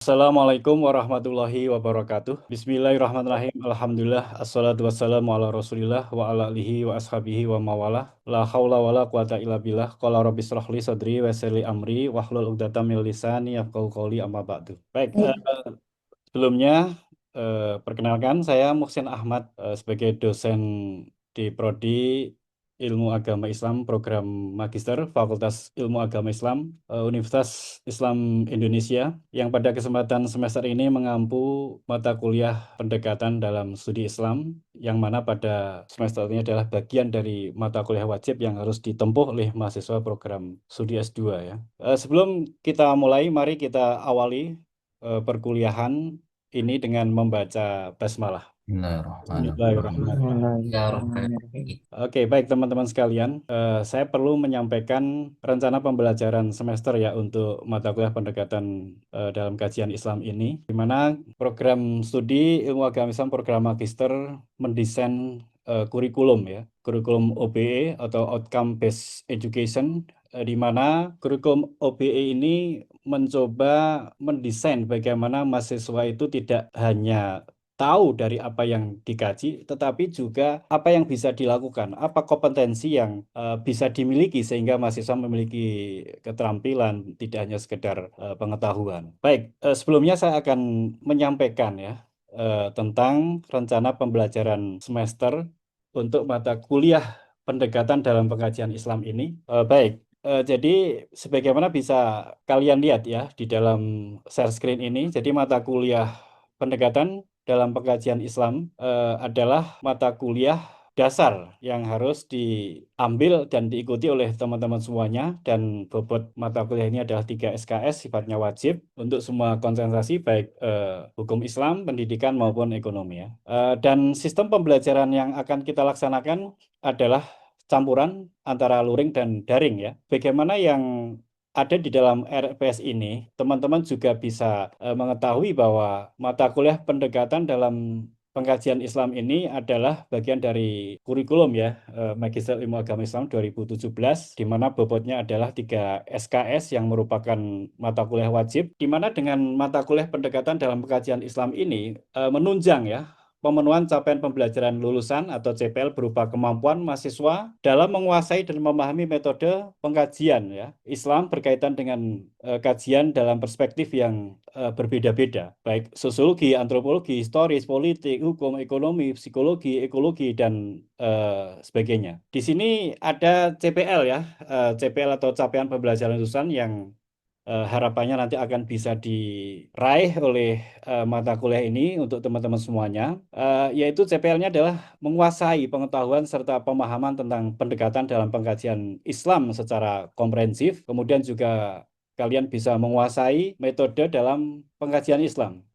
Assalamualaikum warahmatullahi wabarakatuh. Bismillahirrahmanirrahim. Alhamdulillah. Assalatu wassalamu ala rasulillah wa ala alihi wa ashabihi wa mawalah. La hawla wa la quwata illa billah. Qala rabbi shrah li sadri wa yassir li amri wahlul 'uqdatam min lisani yafqahu qawli amma ba'du. Baik, sebelumnya perkenalkan saya Muhsin Ahmad sebagai dosen di Prodi Ilmu Agama Islam Program Magister Fakultas Ilmu Agama Islam Universitas Islam Indonesia yang pada kesempatan semester ini mengampu mata kuliah pendekatan dalam studi Islam yang mana pada semester ini adalah bagian dari mata kuliah wajib yang harus ditempuh oleh mahasiswa program studi S2 ya. Sebelum kita mulai, mari kita awali perkuliahan ini dengan membaca basmalah. Bismillahirrahmanirrahim. Bismillahirrahmanirrahim. Oke, baik teman-teman sekalian, saya perlu menyampaikan rencana pembelajaran semester ya untuk mata kuliah pendekatan dalam kajian Islam ini, di mana program studi Ilmu Agama Islam Program Magister mendesain kurikulum ya, kurikulum OBE atau Outcome Based Education, di mana kurikulum OBE ini mencoba mendesain bagaimana mahasiswa itu tidak hanya tahu dari apa yang dikaji, tetapi juga apa yang bisa dilakukan, apa kompetensi yang bisa dimiliki sehingga mahasiswa memiliki keterampilan, tidak hanya sekedar pengetahuan. Baik, sebelumnya saya akan menyampaikan ya tentang rencana pembelajaran semester untuk mata kuliah pendekatan dalam pengkajian Islam ini. Baik, jadi sebagaimana bisa kalian lihat ya di dalam share screen ini, jadi mata kuliah pendekatan dalam pengkajian Islam adalah mata kuliah dasar yang harus diambil dan diikuti oleh teman-teman semuanya, dan bobot mata kuliah ini adalah 3 SKS sifatnya wajib untuk semua konsentrasi baik hukum Islam, pendidikan maupun ekonomi ya. Dan sistem pembelajaran yang akan kita laksanakan adalah campuran antara luring dan daring ya. Bagaimana yang ada di dalam RPS ini, teman-teman juga bisa mengetahui bahwa mata kuliah pendekatan dalam pengkajian Islam ini adalah bagian dari kurikulum ya, Magister Ilmu Agama Islam 2017, di mana bobotnya adalah 3 SKS yang merupakan mata kuliah wajib, di mana dengan mata kuliah pendekatan dalam pengkajian Islam ini menunjang ya pemenuhan capaian pembelajaran lulusan atau CPL berupa kemampuan mahasiswa dalam menguasai dan memahami metode pengkajian ya Islam berkaitan dengan kajian dalam perspektif yang berbeda-beda, baik sosiologi, antropologi, historis, politik, hukum, ekonomi, psikologi, ekologi, dan sebagainya. Di sini ada CPL ya, CPL atau capaian pembelajaran lulusan yang harapannya nanti akan bisa diraih oleh mata kuliah ini untuk teman-teman semuanya, yaitu CPL-nya adalah menguasai pengetahuan serta pemahaman tentang pendekatan dalam pengkajian Islam secara komprehensif, kemudian juga kalian bisa menguasai metode dalam pengkajian Islam,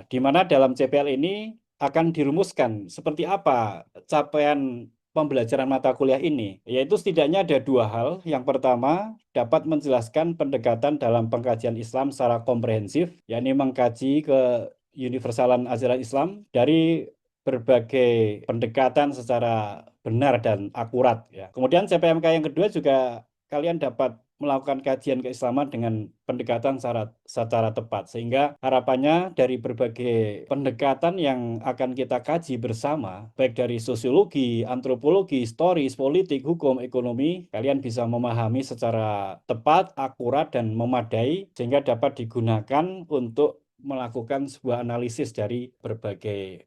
di mana dalam CPL ini akan dirumuskan seperti apa capaian pembelajaran mata kuliah ini, yaitu setidaknya ada dua hal. Yang pertama, dapat menjelaskan pendekatan dalam pengkajian Islam secara komprehensif, yakni mengkaji ke universalan ajaran Islam dari berbagai pendekatan secara benar dan akurat ya. Kemudian CPMK yang kedua juga kalian dapat melakukan kajian keislaman dengan pendekatan secara tepat, sehingga harapannya dari berbagai pendekatan yang akan kita kaji bersama, baik dari sosiologi, antropologi, historis, politik, hukum, ekonomi, kalian bisa memahami secara tepat, akurat, dan memadai, sehingga dapat digunakan untuk melakukan sebuah analisis dari berbagai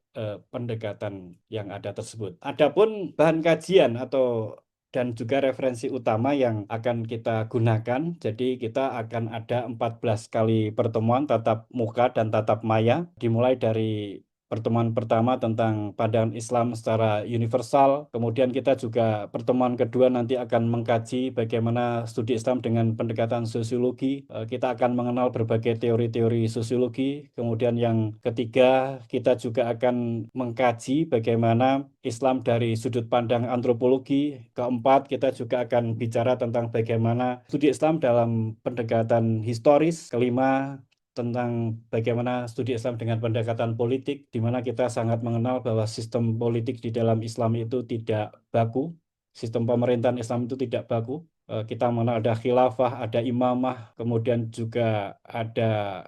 pendekatan yang ada tersebut. Adapun bahan kajian atau dan juga referensi utama yang akan kita gunakan. Jadi kita akan ada 14 kali pertemuan tatap muka dan tatap maya, dimulai dari pertemuan pertama tentang pandangan Islam secara universal. Kemudian kita juga pertemuan kedua nanti akan mengkaji bagaimana studi Islam dengan pendekatan sosiologi. Kita akan mengenal berbagai teori-teori sosiologi. Kemudian yang ketiga, kita juga akan mengkaji bagaimana Islam dari sudut pandang antropologi. Keempat, kita juga akan bicara tentang bagaimana studi Islam dalam pendekatan historis. Kelima, tentang bagaimana studi Islam dengan pendekatan politik, di mana kita sangat mengenal bahwa sistem politik di dalam Islam itu tidak baku, sistem pemerintahan Islam itu tidak baku. Kita mengenal ada khilafah, ada imamah, kemudian juga ada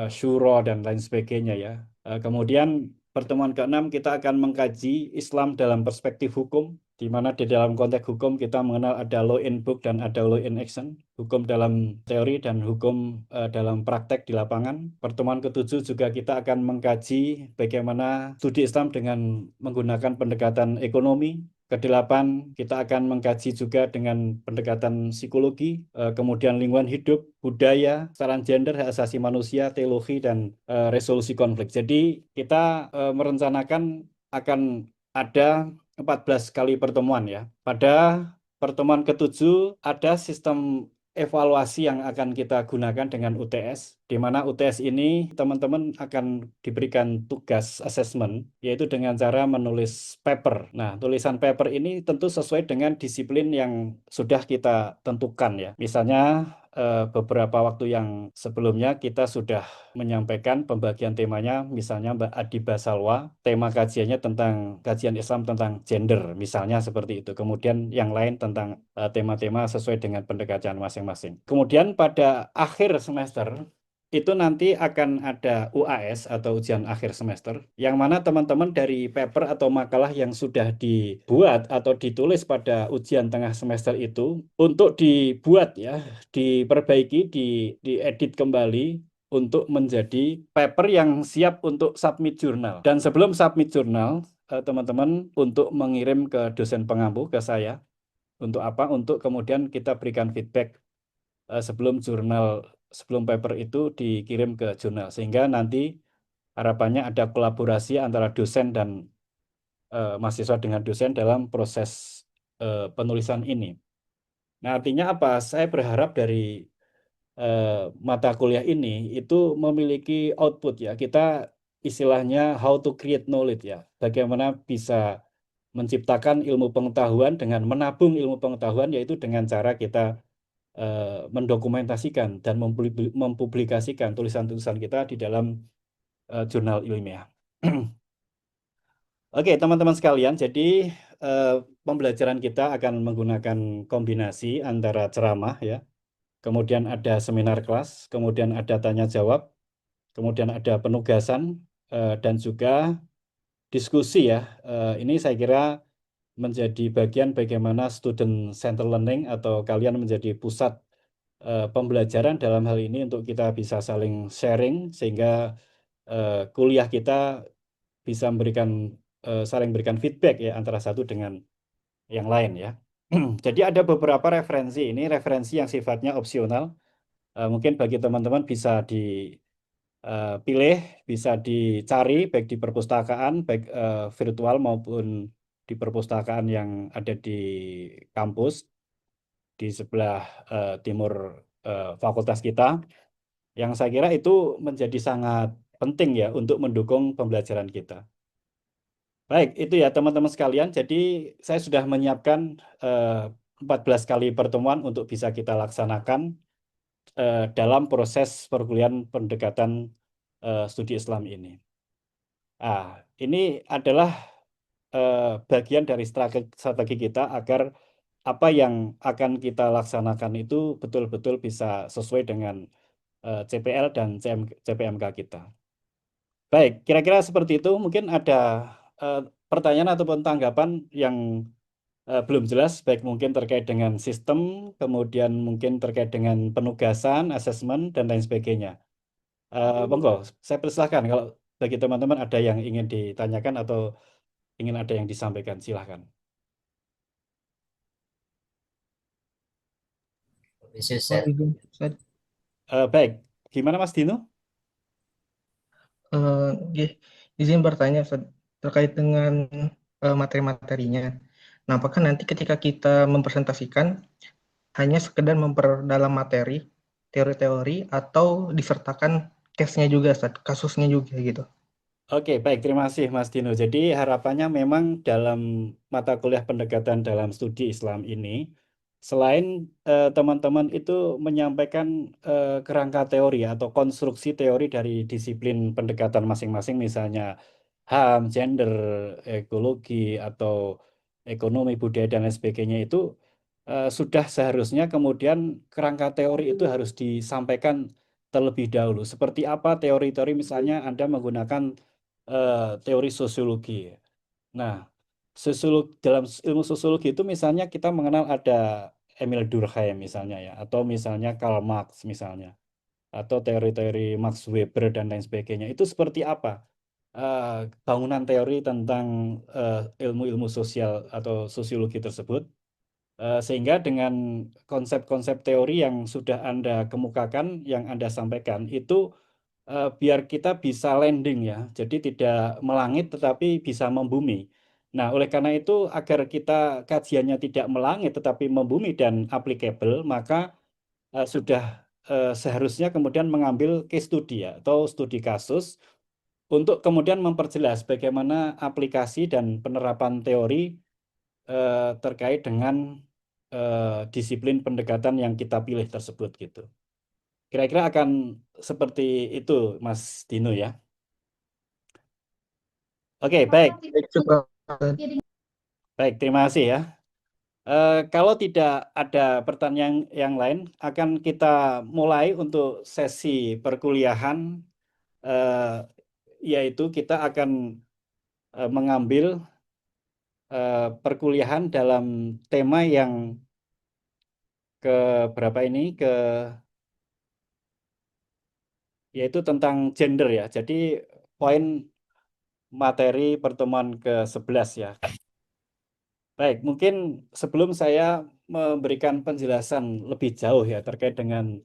syuro dan lain sebagainya ya. Kemudian pertemuan ke-6 kita akan mengkaji Islam dalam perspektif hukum, di mana di dalam konteks hukum kita mengenal ada law in book dan ada law in action, hukum dalam teori dan hukum dalam praktek di lapangan. Pertemuan ke-7 juga kita akan mengkaji bagaimana studi Islam dengan menggunakan pendekatan ekonomi. Ke-8 kita akan mengkaji juga dengan pendekatan psikologi, kemudian lingkungan hidup, budaya, kesetaraan gender, hak asasi manusia, teologi, dan resolusi konflik. Jadi kita merencanakan akan ada 14 kali pertemuan ya. Pada pertemuan ke-7 ada sistem evaluasi yang akan kita gunakan dengan UTS, di mana UTS ini teman-teman akan diberikan tugas assessment, yaitu dengan cara menulis paper. Nah, tulisan paper ini tentu sesuai dengan disiplin yang sudah kita tentukan ya. Misalnya beberapa waktu yang sebelumnya kita sudah menyampaikan pembagian temanya, misalnya Mbak Adi Basalwa, tema kajiannya tentang kajian Islam tentang gender, misalnya seperti itu. Kemudian yang lain tentang tema-tema sesuai dengan pendekatan masing-masing. Kemudian pada akhir semester, itu nanti akan ada UAS atau ujian akhir semester, yang mana teman-teman dari paper atau makalah yang sudah dibuat atau ditulis pada ujian tengah semester itu, untuk dibuat ya, diperbaiki, diedit kembali, untuk menjadi paper yang siap untuk submit jurnal. Dan sebelum submit jurnal, teman-teman untuk mengirim ke dosen pengampu, ke saya. Untuk apa? Untuk kemudian kita berikan feedback sebelum paper itu dikirim ke jurnal. Sehingga nanti harapannya ada kolaborasi antara dosen dan mahasiswa dengan dosen dalam proses penulisan ini. Nah, artinya apa? Saya berharap dari mata kuliah ini itu memiliki output ya. Kita istilahnya how to create knowledge ya. Bagaimana bisa menciptakan ilmu pengetahuan dengan menabung ilmu pengetahuan, yaitu dengan cara kita mendokumentasikan dan mempublikasikan tulisan-tulisan kita di dalam jurnal ilmiah. Oke, teman-teman sekalian, jadi pembelajaran kita akan menggunakan kombinasi antara ceramah ya, kemudian ada seminar kelas, kemudian ada tanya jawab, kemudian ada penugasan, dan juga diskusi ya. Ini saya kira menjadi bagian bagaimana student center learning atau kalian menjadi pusat pembelajaran dalam hal ini untuk kita bisa saling sharing, sehingga kuliah kita bisa saling berikan feedback ya antara satu dengan yang lain ya. Jadi ada beberapa referensi, ini referensi yang sifatnya opsional. Mungkin bagi teman-teman bisa dipilih, bisa dicari baik di perpustakaan, baik virtual maupun di perpustakaan yang ada di kampus di sebelah timur fakultas kita, yang saya kira itu menjadi sangat penting ya untuk mendukung pembelajaran kita. Baik, itu ya teman-teman sekalian. Jadi saya sudah menyiapkan 14 kali pertemuan untuk bisa kita laksanakan dalam proses perkuliahan pendekatan studi Islam ini. Ini adalah bagian dari strategi kita agar apa yang akan kita laksanakan itu betul-betul bisa sesuai dengan CPL dan CPMK kita. Baik, kira-kira seperti itu. Mungkin ada pertanyaan ataupun tanggapan yang belum jelas, baik mungkin terkait dengan sistem, kemudian mungkin terkait dengan penugasan, asesmen, dan lain sebagainya. Monggo, saya persilahkan kalau bagi teman-teman ada yang ingin ditanyakan atau ingin ada yang disampaikan, silahkan. Baik, gimana Mas Dino? Izin bertanya Ustaz, terkait dengan materi-materinya. Nah, apakah nanti ketika kita mempresentasikan hanya sekedar memperdalam materi, teori-teori, atau disertakan case-nya juga, Ustaz, kasusnya juga gitu? Oke, baik. Terima kasih, Mas Dino. Jadi harapannya memang dalam mata kuliah pendekatan dalam studi Islam ini, selain teman-teman itu menyampaikan kerangka teori atau konstruksi teori dari disiplin pendekatan masing-masing, misalnya HAM, gender, ekologi, atau ekonomi, budaya, dan lain sebagainya, itu sudah seharusnya kemudian kerangka teori itu harus disampaikan terlebih dahulu. Seperti apa teori-teori, misalnya Anda menggunakan teori sosiologi. Nah, dalam ilmu sosiologi itu misalnya kita mengenal ada Emil Durkheim misalnya ya, atau misalnya Karl Marx misalnya, atau teori-teori Max Weber dan lain sebagainya. Itu seperti apa bangunan teori tentang ilmu-ilmu sosial atau sosiologi tersebut, sehingga dengan konsep-konsep teori yang sudah Anda kemukakan, yang Anda sampaikan, itu biar kita bisa landing ya, jadi tidak melangit tetapi bisa membumi. Nah, oleh karena itu agar kita kajiannya tidak melangit tetapi membumi dan applicable, maka sudah seharusnya kemudian mengambil case study ya, atau studi kasus untuk kemudian memperjelas bagaimana aplikasi dan penerapan teori terkait dengan disiplin pendekatan yang kita pilih tersebut gitu. Kira-kira akan seperti itu, Mas Dino ya. Oke, baik. Baik, terima kasih ya. Kalau tidak ada pertanyaan yang lain, akan kita mulai untuk sesi perkuliahan, yaitu kita akan mengambil perkuliahan dalam tema yang ke berapa ini, yaitu tentang gender ya. Jadi poin materi pertemuan ke-11 ya. Baik, mungkin sebelum saya memberikan penjelasan lebih jauh ya terkait dengan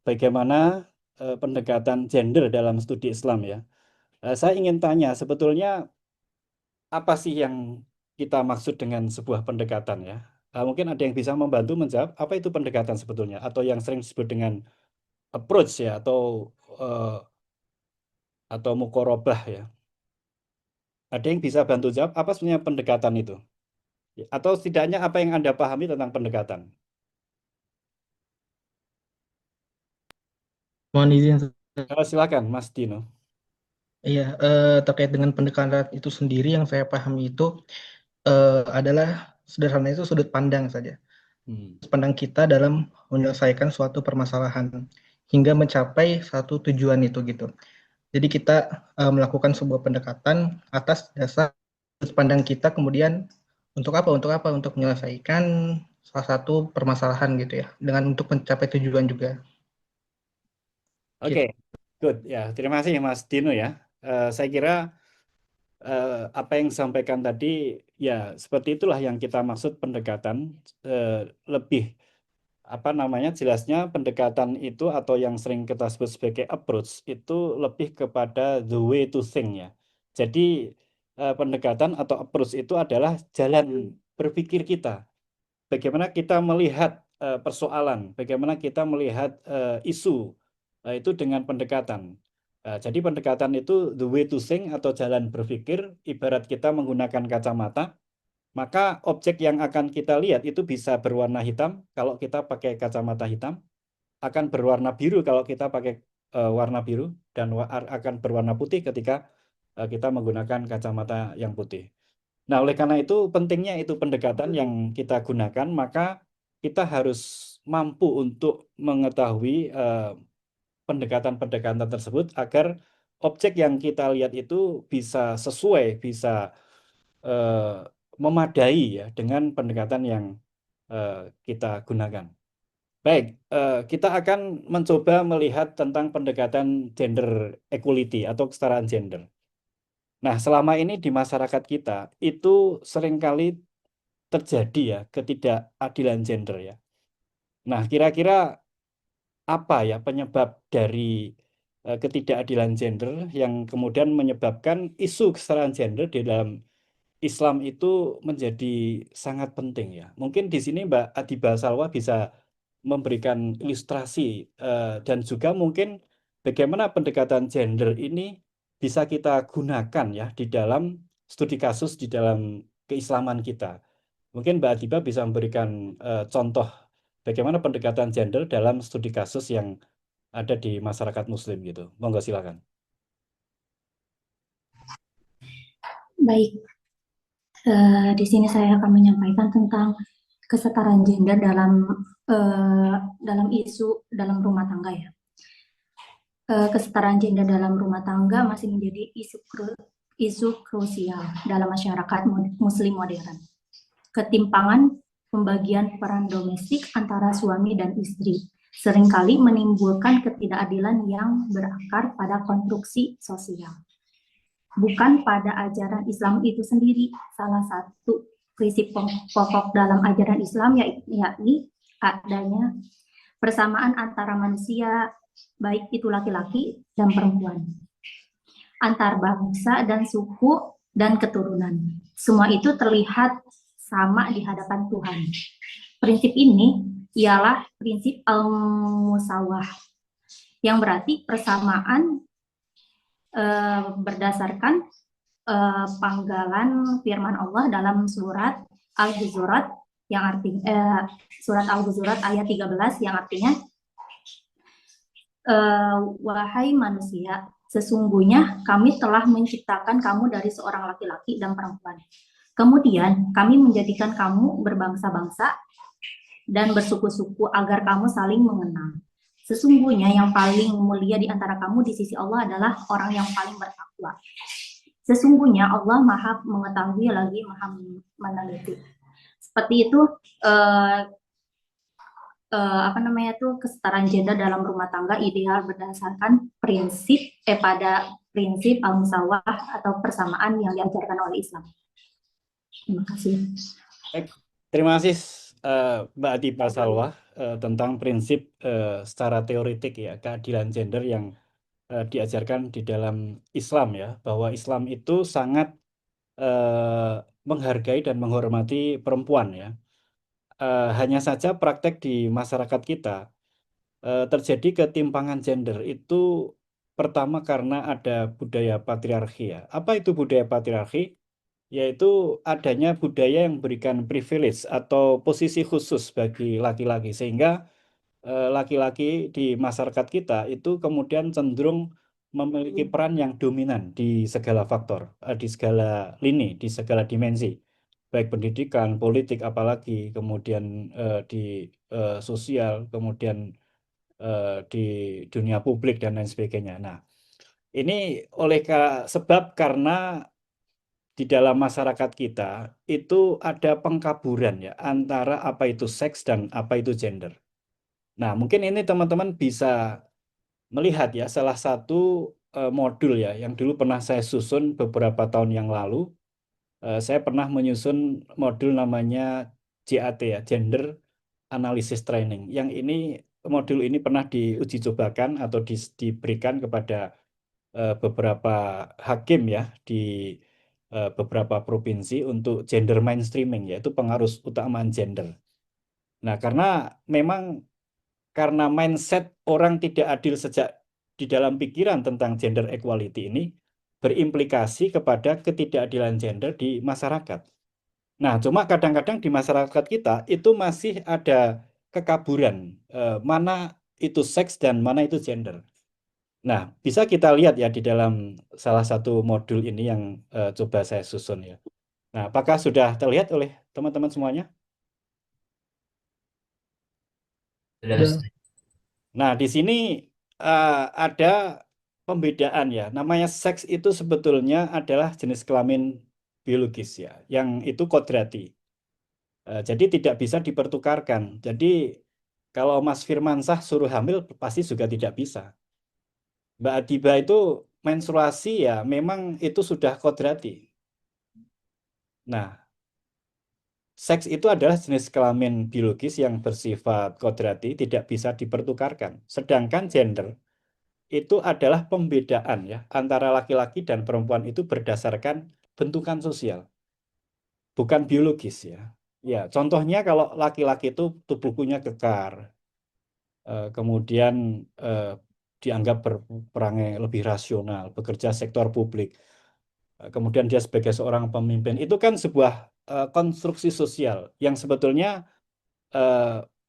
bagaimana pendekatan gender dalam studi Islam ya. Saya ingin tanya, sebetulnya apa sih yang kita maksud dengan sebuah pendekatan ya? Mungkin ada yang bisa membantu menjawab apa itu pendekatan sebetulnya, atau yang sering disebut dengan approach ya, atau mukorobah ya. Ada yang bisa bantu jawab apa sebenarnya pendekatan itu? Atau setidaknya apa yang Anda pahami tentang pendekatan? Mohon izin. Silakan, Mas Dino. Iya, terkait dengan pendekatan itu sendiri yang saya pahami itu adalah sederhana itu sudut pandang saja. Sudut pandang kita dalam menyelesaikan suatu permasalahan hingga mencapai satu tujuan itu gitu. Jadi kita melakukan sebuah pendekatan atas dasar sudut pandang kita, kemudian untuk apa? Untuk menyelesaikan salah satu permasalahan gitu ya, dengan untuk mencapai tujuan juga. Oke, good ya. Terima kasih Mas Dino ya. Saya kira apa yang disampaikan tadi ya seperti itulah yang kita maksud pendekatan. Lebih apa namanya, jelasnya pendekatan itu atau yang sering kita sebut sebagai approach itu lebih kepada the way to think ya. Jadi pendekatan atau approach itu adalah jalan berpikir kita. Bagaimana kita melihat persoalan, bagaimana kita melihat isu itu dengan pendekatan. Jadi pendekatan itu the way to think atau jalan berpikir, ibarat kita menggunakan kacamata, maka objek yang akan kita lihat itu bisa berwarna hitam kalau kita pakai kacamata hitam, akan berwarna biru kalau kita pakai warna biru, dan akan berwarna putih ketika kita menggunakan kacamata yang putih. Nah, oleh karena itu pentingnya itu pendekatan yang kita gunakan, maka kita harus mampu untuk mengetahui pendekatan-pendekatan tersebut agar objek yang kita lihat itu bisa sesuai, bisa memadai ya dengan pendekatan yang kita gunakan. Baik, kita akan mencoba melihat tentang pendekatan gender equality atau kesetaraan gender. Nah, selama ini di masyarakat kita itu seringkali terjadi ya ketidakadilan gender ya. Nah, kira-kira apa ya penyebab dari ketidakadilan gender yang kemudian menyebabkan isu kesetaraan gender di dalam Islam itu menjadi sangat penting ya. Mungkin di sini Mbak Adiba Salwa bisa memberikan ilustrasi dan juga mungkin bagaimana pendekatan gender ini bisa kita gunakan ya di dalam studi kasus di dalam keislaman kita. Mungkin Mbak Adiba bisa memberikan contoh bagaimana pendekatan gender dalam studi kasus yang ada di masyarakat Muslim gitu. Monggo silakan. Baik, di sini saya akan menyampaikan tentang kesetaraan gender dalam isu dalam rumah tangga ya. kesetaraan gender dalam rumah tangga masih menjadi isu krusial dalam masyarakat muslim modern. Ketimpangan pembagian peran domestik antara suami dan istri seringkali menimbulkan ketidakadilan yang berakar pada konstruksi sosial, bukan pada ajaran Islam itu sendiri. Salah satu prinsip pokok dalam ajaran Islam yakni adanya persamaan antara manusia, baik itu laki-laki dan perempuan, antar bangsa dan suku dan keturunan. Semua itu terlihat sama di hadapan Tuhan. Prinsip ini ialah prinsip al-musawah, yang berarti persamaan berdasarkan panggalan firman Allah dalam surat Al-Hujurat yang artinya surat Al-Hujurat ayat 13 yang artinya wahai manusia, sesungguhnya kami telah menciptakan kamu dari seorang laki-laki dan perempuan. Kemudian kami menjadikan kamu berbangsa-bangsa dan bersuku-suku agar kamu saling mengenal. Sesungguhnya yang paling mulia di antara kamu di sisi Allah adalah orang yang paling bertakwa. Sesungguhnya Allah Maha mengetahui lagi Maha meneliti. Seperti itu kesetaraan gender dalam rumah tangga ideal berdasarkan prinsip al-musawah atau persamaan yang diajarkan oleh Islam. Terima kasih. Terima kasih Mbak Atipa Salwa tentang prinsip secara teoretik ya keadilan gender yang diajarkan di dalam Islam ya, bahwa Islam itu sangat menghargai dan menghormati perempuan ya. Hanya saja praktek di masyarakat kita terjadi ketimpangan gender itu pertama karena ada budaya patriarki ya. Apa itu budaya patriarki? Yaitu adanya budaya yang memberikan privilege atau posisi khusus bagi laki-laki, sehingga laki-laki di masyarakat kita itu kemudian cenderung memiliki peran yang dominan di segala faktor, di segala lini, di segala dimensi, baik pendidikan, politik, apalagi kemudian di sosial, kemudian di dunia publik dan lain sebagainya. Nah, ini sebab karena di dalam masyarakat kita itu ada pengkaburan ya antara apa itu seks dan apa itu gender. Nah, mungkin ini teman-teman bisa melihat ya salah satu modul ya yang dulu pernah saya susun beberapa tahun yang lalu. Saya pernah menyusun modul namanya JAT ya, Gender Analysis Training. Yang modul ini pernah diuji cobakan atau diberikan kepada beberapa hakim ya di beberapa provinsi untuk gender mainstreaming, yaitu pengaruh utamaan gender. Nah, karena mindset orang tidak adil sejak di dalam pikiran tentang gender equality ini berimplikasi kepada ketidakadilan gender di masyarakat. Nah, cuma kadang-kadang di masyarakat kita itu masih ada kekaburan, mana itu seks dan mana itu gender. Nah, bisa kita lihat ya di dalam salah satu modul ini yang coba saya susun ya. Nah, apakah sudah terlihat oleh teman-teman semuanya? Nah, di sini ada pembedaan ya. Namanya seks itu sebetulnya adalah jenis kelamin biologis ya, yang itu kodrati. Jadi tidak bisa dipertukarkan. Jadi kalau Mas Firmansah suruh hamil pasti juga tidak bisa. Mbak Adiba itu menstruasi ya memang itu sudah kodrati. Nah, seks itu adalah jenis kelamin biologis yang bersifat kodrati, tidak bisa dipertukarkan. Sedangkan gender itu adalah pembedaan ya antara laki-laki dan perempuan itu berdasarkan bentukan sosial, bukan biologis ya. Ya, contohnya kalau laki-laki itu tubuhnya kekar, kemudian dianggap berperangai lebih rasional, bekerja sektor publik, kemudian dia sebagai seorang pemimpin, itu kan sebuah konstruksi sosial yang sebetulnya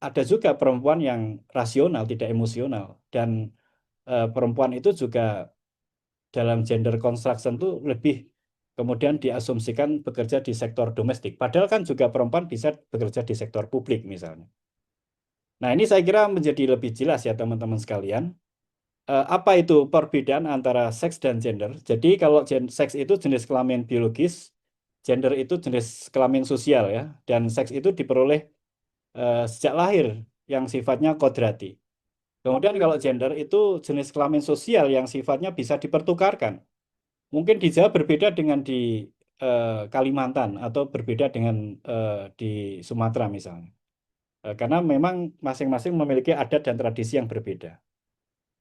ada juga perempuan yang rasional, tidak emosional, dan perempuan itu juga dalam gender construction itu lebih kemudian diasumsikan bekerja di sektor domestik, padahal kan juga perempuan bisa bekerja di sektor publik misalnya. Nah, ini saya kira menjadi lebih jelas ya teman-teman sekalian. apa itu perbedaan antara seks dan gender? Jadi kalau seks itu jenis kelamin biologis, gender itu jenis kelamin sosial ya, dan seks itu diperoleh sejak lahir yang sifatnya kodrati. Kemudian kalau gender itu jenis kelamin sosial yang sifatnya bisa dipertukarkan. Mungkin di Jawa berbeda dengan di Kalimantan atau berbeda dengan di Sumatera misalnya. Karena memang masing-masing memiliki adat dan tradisi yang berbeda.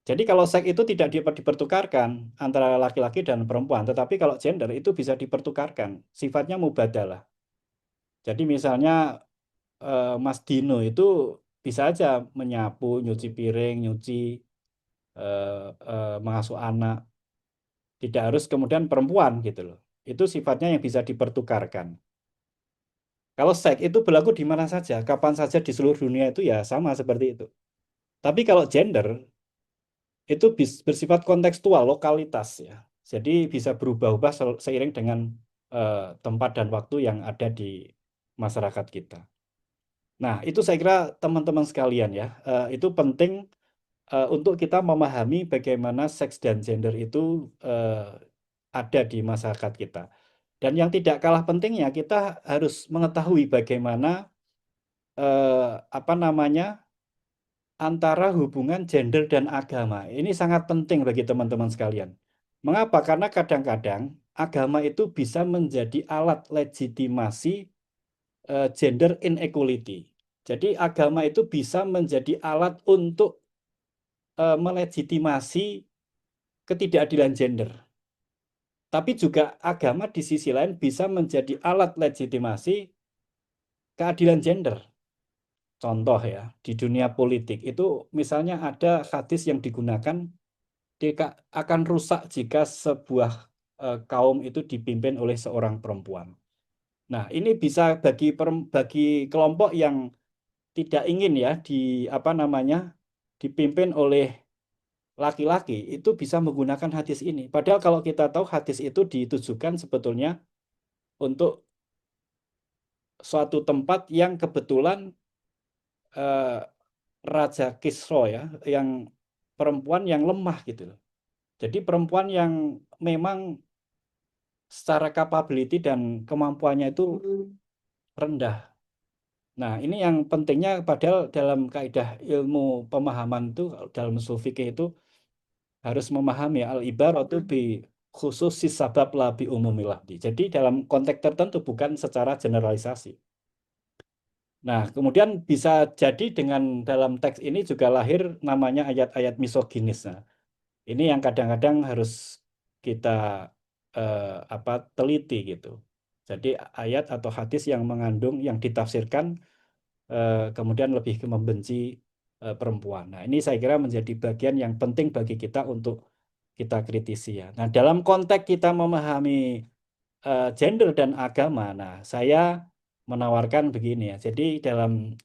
Jadi kalau seks itu tidak dipertukarkan antara laki-laki dan perempuan, tetapi kalau gender itu bisa dipertukarkan, sifatnya mubadalah. Jadi misalnya Mas Dino itu bisa aja menyapu, nyuci piring, nyuci, mengasuh anak. Tidak harus kemudian perempuan gitu loh. Itu sifatnya yang bisa dipertukarkan. Kalau seks itu berlaku di mana saja, kapan saja di seluruh dunia itu ya sama seperti itu. Tapi kalau gender itu bersifat kontekstual, lokalitas ya. Jadi bisa berubah-ubah seiring dengan tempat dan waktu yang ada di masyarakat kita. Nah, itu saya kira teman-teman sekalian ya, itu penting untuk kita memahami bagaimana seks dan gender itu ada di masyarakat kita. Dan yang tidak kalah pentingnya, kita harus mengetahui bagaimana apa namanya antara hubungan gender dan agama. Ini sangat penting bagi teman-teman sekalian. Mengapa? Karena kadang-kadang agama itu bisa menjadi alat legitimasi gender inequality. Jadi agama itu bisa menjadi alat untuk melegitimasi ketidakadilan gender. Tapi juga agama di sisi lain bisa menjadi alat legitimasi keadilan gender. Contoh ya, di dunia politik itu misalnya ada hadis yang digunakan akan rusak jika sebuah kaum itu dipimpin oleh seorang perempuan. Nah, ini bisa bagi kelompok yang tidak ingin ya dipimpin oleh laki-laki itu bisa menggunakan hadis ini. Padahal kalau kita tahu hadis itu ditujukan sebetulnya untuk suatu tempat yang kebetulan Raja Kisro ya, yang perempuan yang lemah gitu loh. Jadi perempuan yang memang secara capability dan kemampuannya itu rendah. Nah, ini yang pentingnya padahal dalam kaidah ilmu pemahaman itu dalam usul fikih itu harus memahami al-ibaratu bi khusus sabab la bi umumil lafzi. Jadi dalam konteks tertentu bukan secara generalisasi. Nah, kemudian bisa jadi dengan dalam teks ini juga lahir namanya ayat-ayat misoginis. Nah, ini yang kadang-kadang harus kita teliti gitu. Jadi ayat atau hadis yang mengandung, yang ditafsirkan kemudian lebih membenci perempuan. Nah, ini saya kira menjadi bagian yang penting bagi kita untuk kita kritisi ya. Nah, dalam konteks kita memahami gender dan agama, nah saya menawarkan begini ya. Jadi dalam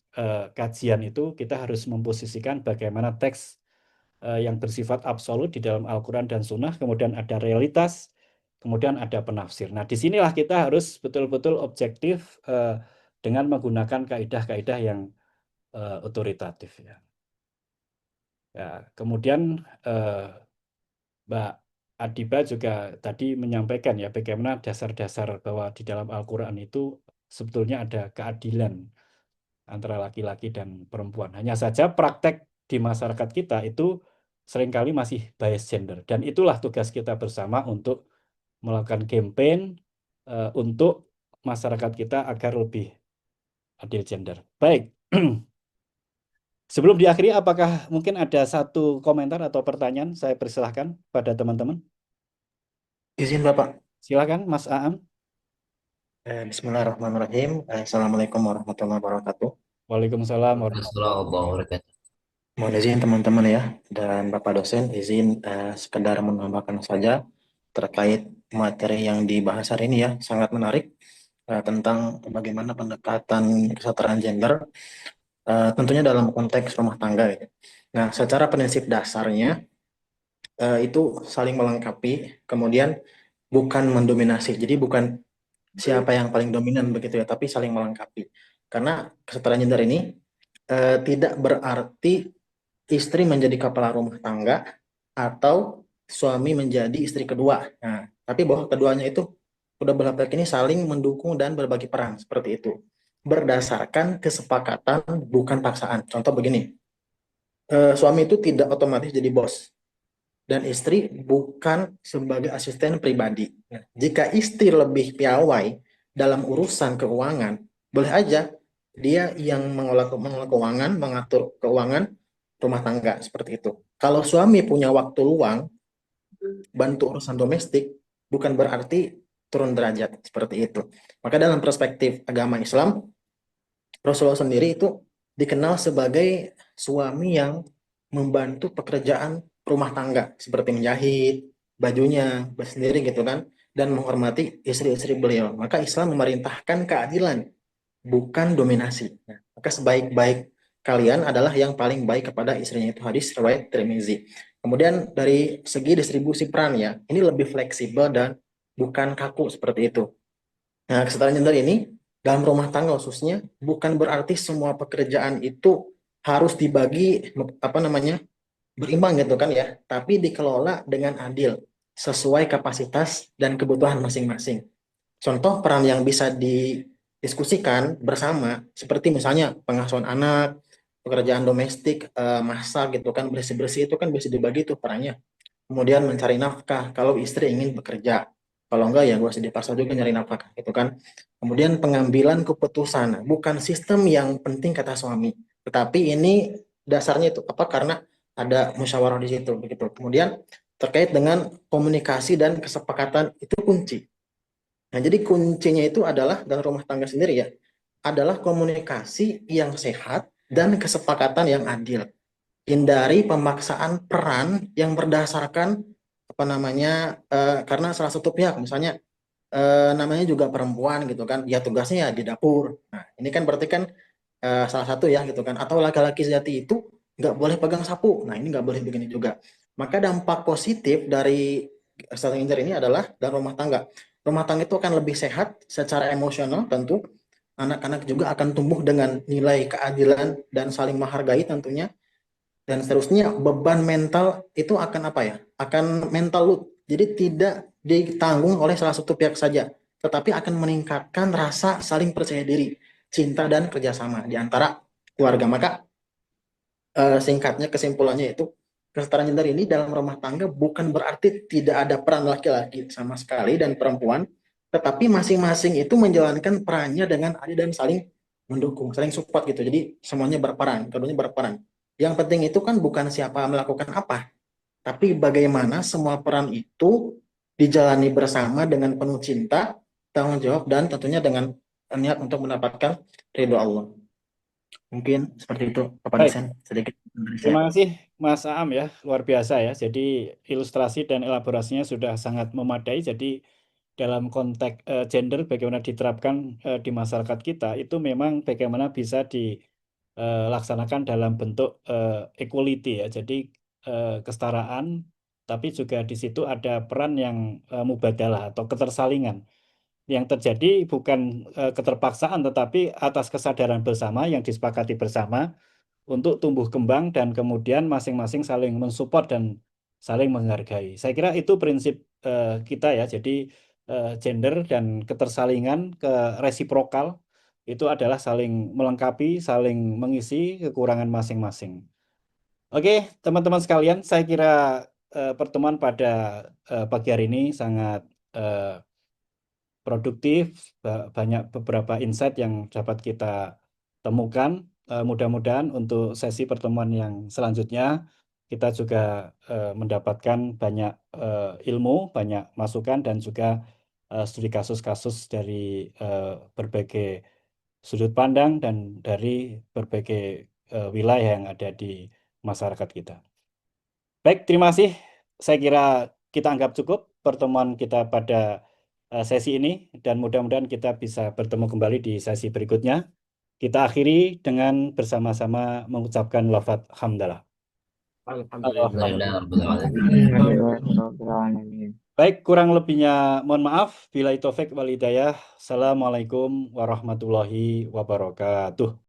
kajian itu kita harus memposisikan bagaimana teks yang bersifat absolut di dalam Al-Quran dan Sunnah, kemudian ada realitas, kemudian ada penafsir. Nah, disinilah kita harus betul-betul objektif dengan menggunakan kaidah-kaidah yang otoritatif ya. Ya, kemudian Mbak Adiba juga tadi menyampaikan ya bagaimana dasar-dasar bahwa di dalam Al-Quran itu sebetulnya ada keadilan antara laki-laki dan perempuan. Hanya saja praktek di masyarakat kita itu seringkali masih bias gender. Dan itulah tugas kita bersama untuk melakukan campaign untuk masyarakat kita agar lebih adil gender. Baik, sebelum diakhiri apakah mungkin ada satu komentar atau pertanyaan? Saya persilahkan pada teman-teman. Izin Bapak. Silakan Mas Aam. Bismillahirrahmanirrahim. Assalamualaikum warahmatullahi wabarakatuh. Waalaikumsalam warahmatullahi wabarakatuh. Mohon izin teman-teman ya, dan Bapak dosen izin sekedar menambahkan saja terkait materi yang dibahas hari ini ya, sangat menarik tentang bagaimana pendekatan kesetaraan gender tentunya dalam konteks rumah tangga ya. Nah, secara prinsip dasarnya itu saling melengkapi, kemudian bukan mendominasi. Jadi bukan siapa yang paling dominan begitu ya, tapi saling melengkapi. Karena kesetaraan gender ini tidak berarti istri menjadi kepala rumah tangga atau suami menjadi istri kedua. Nah, tapi bahwa keduanya itu kedua belah pihak ini saling mendukung dan berbagi peran seperti itu. Berdasarkan kesepakatan bukan paksaan. Contoh begini, suami itu tidak otomatis jadi bos dan istri bukan sebagai asisten pribadi. Nah, jika istri lebih piawai dalam urusan keuangan, boleh aja dia yang mengelola keuangan, mengatur keuangan rumah tangga seperti itu. Kalau suami punya waktu luang, bantu urusan domestik, bukan berarti turun derajat seperti itu. Maka dalam perspektif agama Islam, Rasulullah sendiri itu dikenal sebagai suami yang membantu pekerjaan rumah tangga seperti menjahit bajunya sendiri gitu kan, dan menghormati istri-istri beliau. Maka Islam memerintahkan keadilan, bukan dominasi. Nah, maka sebaik-baik kalian adalah yang paling baik kepada istrinya, itu hadis riwayat Tirmizi. Kemudian dari segi distribusi peran ya, ini lebih fleksibel dan bukan kaku seperti itu. Nah, kesetaraan gender ini dalam rumah tangga khususnya bukan berarti semua pekerjaan itu harus dibagi berimbang gitu kan ya, tapi dikelola dengan adil sesuai kapasitas dan kebutuhan masing-masing. Contoh peran yang bisa didiskusikan bersama seperti misalnya pengasuhan anak, pekerjaan domestik, masak gitu kan, bersih-bersih itu kan bisa dibagi tuh perannya. Kemudian mencari nafkah kalau istri ingin bekerja. Kalau enggak ya gue sedih dipaksa juga nyari nafkah gitu kan. Kemudian pengambilan keputusan, bukan sistem yang penting kata suami, tetapi ini dasarnya itu apa, karena ada musyawarah di situ begitu. Kemudian terkait dengan komunikasi dan kesepakatan itu kunci. Nah, jadi kuncinya itu adalah dalam rumah tangga sendiri ya, adalah komunikasi yang sehat dan kesepakatan yang adil. Hindari pemaksaan peran yang berdasarkan karena salah satu pihak misalnya namanya juga perempuan gitu kan, ya tugasnya ya di dapur. Nah, ini kan berarti kan salah satu ya gitu kan, atau laki-laki sejati itu nggak boleh pegang sapu. Nah, ini nggak boleh begini juga. Maka dampak positif dari stunting injury ini adalah dalam rumah tangga. Rumah tangga itu akan lebih sehat secara emosional tentu. Anak-anak juga akan tumbuh dengan nilai keadilan dan saling menghargai tentunya. Dan seterusnya beban mental itu akan apa ya? Akan mental load. Jadi tidak ditanggung oleh salah satu pihak saja, tetapi akan meningkatkan rasa saling percaya diri, cinta dan kerjasama di antara keluarga. Maka singkatnya kesimpulannya itu kesetaraan gender ini dalam rumah tangga bukan berarti tidak ada peran laki-laki sama sekali dan perempuan, tetapi masing-masing itu menjalankan perannya dengan adil dan saling mendukung, saling support gitu. Jadi semuanya berperan, keduanya berperan. Yang penting itu kan bukan siapa melakukan apa, tapi bagaimana semua peran itu dijalani bersama dengan penuh cinta, tanggung jawab, dan tentunya dengan niat untuk mendapatkan ridho Allah. Mungkin seperti itu, Bapak Baik, dosen, sedikit dari saya. terima kasih Mas Aam ya, luar biasa ya. Jadi ilustrasi dan elaborasinya sudah sangat memadai. Jadi dalam konteks gender bagaimana diterapkan di masyarakat kita itu memang bagaimana bisa dilaksanakan dalam bentuk equality ya. Jadi kesetaraan, tapi juga di situ ada peran yang mubadalah atau ketersalingan. Yang terjadi bukan keterpaksaan, tetapi atas kesadaran bersama yang disepakati bersama untuk tumbuh kembang dan kemudian masing-masing saling mensupport dan saling menghargai. Saya kira itu prinsip kita ya. Jadi gender dan ketersalingan, resiprokal itu adalah saling melengkapi, saling mengisi kekurangan masing-masing. Oke, teman-teman sekalian, saya kira pertemuan pada pagi hari ini sangat produktif, banyak beberapa insight yang dapat kita temukan. Mudah-mudahan untuk sesi pertemuan yang selanjutnya kita juga mendapatkan banyak ilmu, banyak masukan, dan juga studi kasus-kasus dari berbagai sudut pandang dan dari berbagai wilayah yang ada di masyarakat kita. Baik, terima kasih. Saya kira kita anggap cukup pertemuan kita pada sesi ini dan mudah-mudahan kita bisa bertemu kembali di sesi berikutnya. Kita akhiri dengan bersama-sama mengucapkan lafaz hamdalah. Baik, kurang lebihnya mohon maaf. Billahi taufik wal hidayah. Assalamualaikum warahmatullahi wabarakatuh.